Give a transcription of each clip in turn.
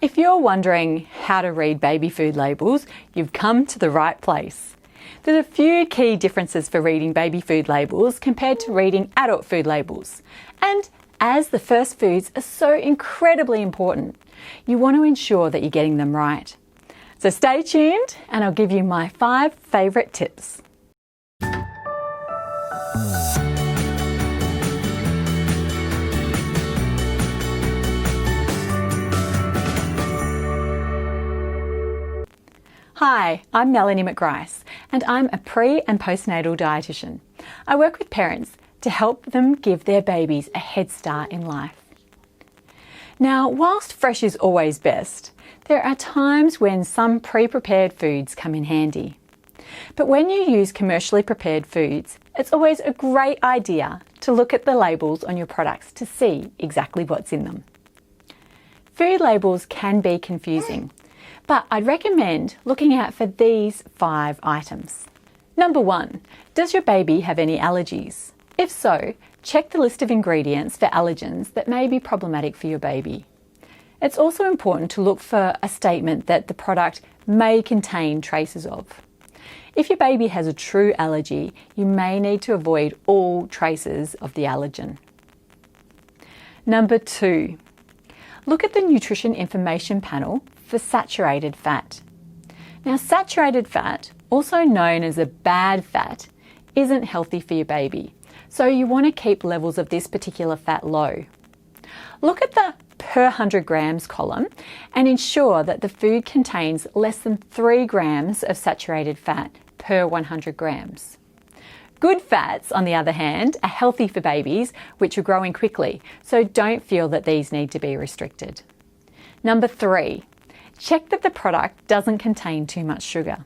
If you're wondering how to read baby food labels, you've come to the right place. There's a few key differences for reading baby food labels compared to reading adult food labels. And as the first foods are so incredibly important, you want to ensure that you're getting them right. So stay tuned and I'll give you my 5 favourite tips. Hi, I'm Melanie McGrice and I'm a pre- and postnatal dietitian. I work with parents to help them give their babies a head start in life. Now, whilst fresh is always best, there are times when some pre-prepared foods come in handy. But when you use commercially prepared foods, it's always a great idea to look at the labels on your products to see exactly what's in them. Food labels can be confusing, but I'd recommend looking out for these 5 items. Number 1, does your baby have any allergies? If so, check the list of ingredients for allergens that may be problematic for your baby. It's also important to look for a statement that the product may contain traces of. If your baby has a true allergy, you may need to avoid all traces of the allergen. Number 2, look at the nutrition information panel for saturated fat. Now, saturated fat, also known as a bad fat, isn't healthy for your baby, so you want to keep levels of this particular fat low. Look at the per 100 grams column and ensure that the food contains less than 3 grams of saturated fat per 100 grams. Good fats, on the other hand, are healthy for babies which are growing quickly, so don't feel that these need to be restricted. Number 3, check that the product doesn't contain too much sugar.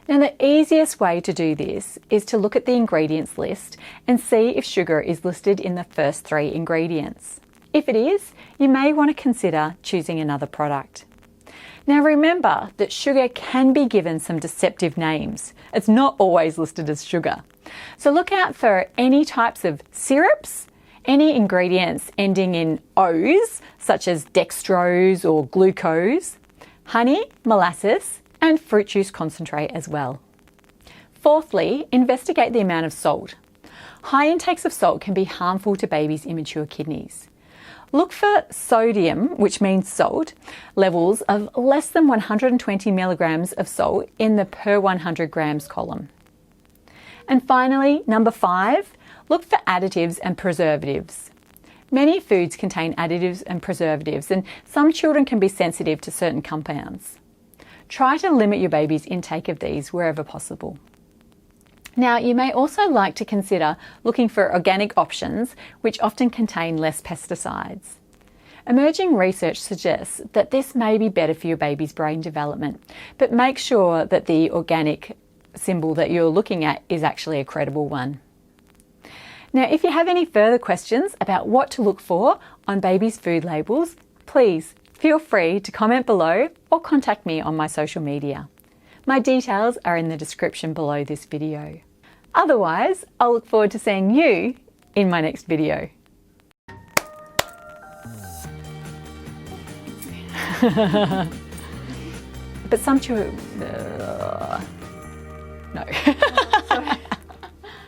Now, the easiest way to do this is to look at the ingredients list and see if sugar is listed in the first 3 ingredients. If it is, you may want to consider choosing another product. Now, remember that sugar can be given some deceptive names. It's not always listed as sugar. So look out for any types of syrups, any ingredients ending in O's, such as dextrose or glucose, honey, molasses, and fruit juice concentrate as well. Fourthly, investigate the amount of salt. High intakes of salt can be harmful to babies' immature kidneys. Look for sodium, which means salt, levels of less than 120 milligrams of salt in the per 100 grams column. And finally, number 5, look for additives and preservatives. Many foods contain additives and preservatives, and some children can be sensitive to certain compounds. Try to limit your baby's intake of these wherever possible. Now, you may also like to consider looking for organic options which often contain less pesticides. Emerging research suggests that this may be better for your baby's brain development, but make sure that the organic symbol that you're looking at is actually a credible one. Now, if you have any further questions about what to look for on babies' food labels, please feel free to comment below or contact me on my social media. My details are in the description below this video. Otherwise, I'll look forward to seeing you in my next video. But some children... no.